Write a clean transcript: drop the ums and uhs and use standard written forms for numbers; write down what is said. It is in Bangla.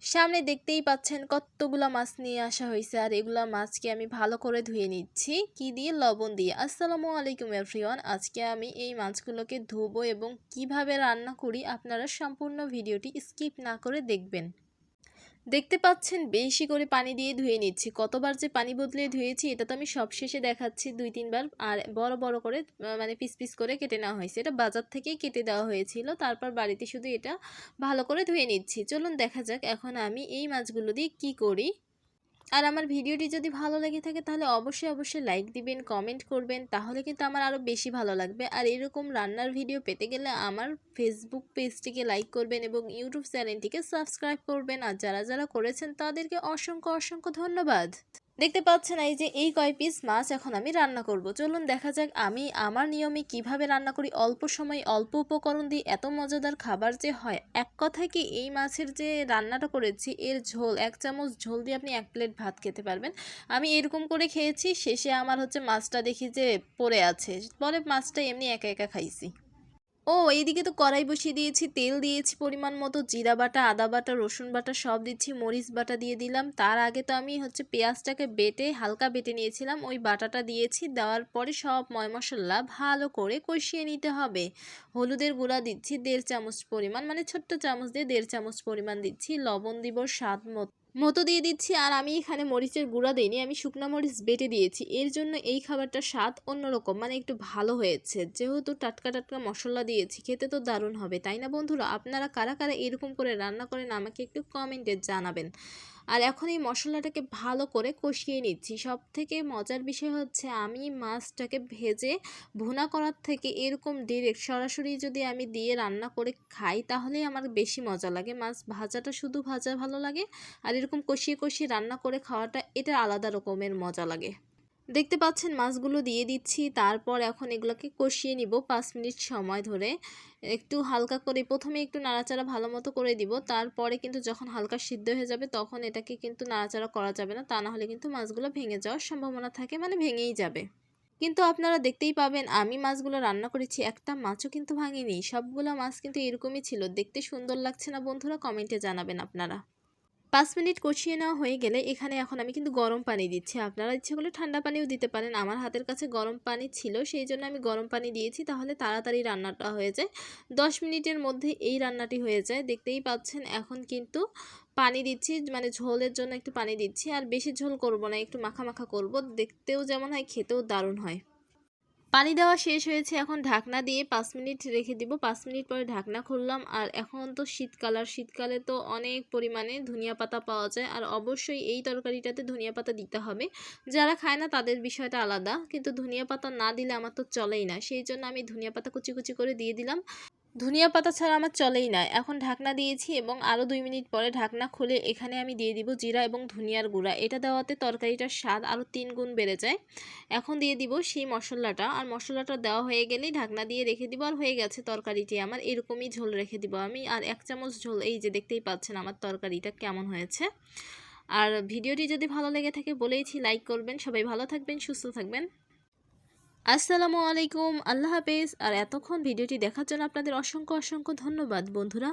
সামনে দেখতেই পাচ্ছেন কতগুলা মাছ নিয়ে আসা হয়েছে, আর এগুলা মাছকে আমি ভালো করে ধুয়ে নিচ্ছি কি দিয়ে, লবণ দিয়ে। আসসালামু আলাইকুম এভরিওয়ান, আজকে আমি এই মাছগুলোকে ধুবো এবং কিভাবে রান্না করি আপনারা সম্পূর্ণ ভিডিওটি স্কিপ না করে দেখবেন। দেখতে পাচ্ছেন বেশি করে পানি দিয়ে ধুয়ে নিচ্ছি। কতবার যে পানি বদলে ধুয়েছি এটা তো আমি সবশেষে দেখাচ্ছি, 2-3 বার। আর বড় বড় করে মানে পিস পিস করে কেটে নেওয়া হয়েছে। এটা বাজার থেকেই কেটে দেওয়া হয়েছিল, তারপর বাড়িতে শুধু এটা ভালো করে ধুয়ে নিচ্ছি। চলুন দেখা যাক এখন আমি এই মাছগুলো দিয়ে কি করি। আর আমার ভিডিওটি যদি ভালো লেগে থাকে তাহলে অবশ্যই লাইক দিবেন, কমেন্ট করবেন, তাহলে কিন্তু আমার আরও বেশি ভালো লাগবে। আর এরকম রান্নার ভিডিও পেতে গেলে আমার ফেসবুক পেজটিকে লাইক করবেন এবং ইউটিউব চ্যানেলটিকে সাবস্ক্রাইব করবেন। আর যারা করেছেন তাদেরকে অসংখ্য ধন্যবাদ। দেখতে পাচ্ছেন এই যে এই কয় পিস মাছ এখন আমি রান্না করব। চলুন দেখা যাক আমি আমার নিয়মে কিভাবে রান্না করি। অল্প সময় অল্প উপকরণ দিয়ে এত মজাদার খাবার যে হয়। এক কথায় কি, এই মাছের যে রান্নাটা করেছি এর ঝোল, 1 চামচ ঝোল দিয়ে আপনি 1 প্লেট ভাত খেতে পারবেন। আমি এরকম করে খেয়েছি, শেষে আমার হচ্ছে মাছটা দেখি যে পড়ে আছে, পরে মাছটা এমনি একা একা খাইছি। এইদিকে তো কড়াই বসিয়ে দিয়েছি, তেল দিয়েছি পরিমাণ মতো, জিরা বাটা, আদা বাটা, রসুন বাটা সব দিচ্ছি, মরিচ বাটা দিয়ে দিলাম। তার আগে তো আমি হচ্ছে পেঁয়াজটাকে হালকা বেটে নিয়েছিলাম, ওই বাটাটা দিয়েছি। দেওয়ার পরে সব ময় মশলা ভালো করে কষিয়ে নিতে হবে। হলুদের গুঁড়া দিচ্ছি 1.5 চামচ পরিমাণ, মানে ছোট্ট চামচ দিয়ে 1.5 চামচ পরিমাণ দিচ্ছি। লবণ দিব স্বাদ মতো দিয়ে দিচ্ছি। আর আমি এখানে মরিচের গুঁড়া দিইনি, আমি শুকনা মরিচ বেটে দিয়েছি। এর জন্য এই খাবারটার স্বাদ অন্যরকম, মানে একটু ভালো হয়েছে। যেহেতু টাটকা মশলা দিয়েছি, খেতে তো দারুণ হবে, তাই না বন্ধুরা? আপনারা কারা এরকম করে রান্না করেন আমাকে একটু কমেন্টে জানাবেন। আর এখন এই মশলাটাকে ভালো করে কষিয়ে নিচ্ছি। সব থেকে মজার বিষয় হচ্ছে, আমি মাছটাকে ভেজে ভুনা করার থেকে এরকম ডিরেক্ট সরাসরি যদি আমি দিয়ে রান্না করে খাই তাহলেই আমার বেশি মজা লাগে। মাছ ভাজাটা শুধু ভাজা ভালো লাগে, আর এরকম কষিয়ে রান্না করে খাওয়াটা, এটা আলাদা রকমের মজা লাগে। দেখতে পাচ্ছেন মাছগুলো দিয়ে দিচ্ছি। তারপর এখন এগুলোকে কষিয়ে নিব 5 মিনিট সময় ধরে। একটু হালকা করে প্রথমে একটু নাড়াচাড়া ভালো মতো করে দিব। তারপরে কিন্তু যখন হালকা সিদ্ধ হয়ে যাবে তখন এটাকে কিন্তু নাড়াচাড়া করা যাবে না, তা না হলে কিন্তু মাছগুলো ভেঙে যাওয়ার সম্ভাবনা থাকে, মানে ভেঙেই যাবে। কিন্তু আপনারা দেখতেই পাবেন আমি মাছগুলো রান্না করেছি, একটা মাছও কিন্তু ভাঙেনি। সবগুলো মাছ কিন্তু এরকমই ছিল। দেখতে সুন্দর লাগছে না বন্ধুরা? কমেন্টে জানাবেন আপনারা। 5 মিনিট কষিয়ে নেওয়া হয়ে গেলে এখানে এখন আমি কিন্তু গরম পানি দিচ্ছি। আপনারা ইচ্ছে করলে ঠান্ডা পানিও দিতে পারেন। আমার হাতের কাছে গরম পানি ছিল, সেই জন্য আমি গরম পানি দিয়েছি, তাহলে তাড়াতাড়ি রান্নাটা হয়ে যায়। 10 মিনিটের মধ্যে এই রান্নাটি হয়ে যায়। দেখতেই পাচ্ছেন এখন কিন্তু পানি দিচ্ছি, মানে ঝোলের জন্য একটু পানি দিচ্ছি। আর বেশি ঝোল করব না, একটু মাখা মাখা করব, দেখতেও যেমন হয় খেতেও দারুণ হয়। পানি দেওয়া শেষ হয়েছে, এখন ঢাকনা দিয়ে 5 মিনিট রেখে দিব। 5 মিনিট পরে ঢাকনা খুললাম। আর এখন তো শীতকালে তো অনেক পরিমাণে ধনিয়া পাতা পাওয়া যায়, আর অবশ্যই এই তরকারিটাতে ধনিয়া পাতা দিতে হবে। যারা খায় না তাদের বিষয়টা আলাদা, কিন্তু ধনিয়া পাতা না দিলে আমার তো চলেই না, সেই জন্য আমি ধনিয়া পাতা কুচি করে দিয়ে দিলাম। ধনিয়া পাতা ছাড়া আমার চলেই না। এখন ঢাকনা দিয়েছি এবং আরও 2 মিনিট পরে ঢাকনা খুলে এখানে আমি দিয়ে দিব জিরা এবং ধনিয়ার গুঁড়া। এটা দেওয়াতে তরকারিটার স্বাদ আরও 3 গুণ বেড়ে যায়। এখন দিয়ে দিব সেই মশলাটা, আর মশলাটা দেওয়া হয়ে গেলেই ঢাকনা দিয়ে রেখে দিব। আর হয়ে গেছে তরকারিটি আমার, এরকমই ঝোল রেখে দিব আমি। আর 1 চামচ ঝোল, এই যে দেখতেই পাচ্ছেন আমার তরকারিটা কেমন হয়েছে। আর ভিডিওটি যদি ভালো লেগে থাকে বলেইছি লাইক করবেন। সবাই ভালো থাকবেন, সুস্থ থাকবেন। আসসালামু আলাইকুম, আল্লাহ হাফেজ। আর এতক্ষণ ভিডিওটি দেখার জন্য আপনাদের অসংখ্য ধন্যবাদ বন্ধুরা।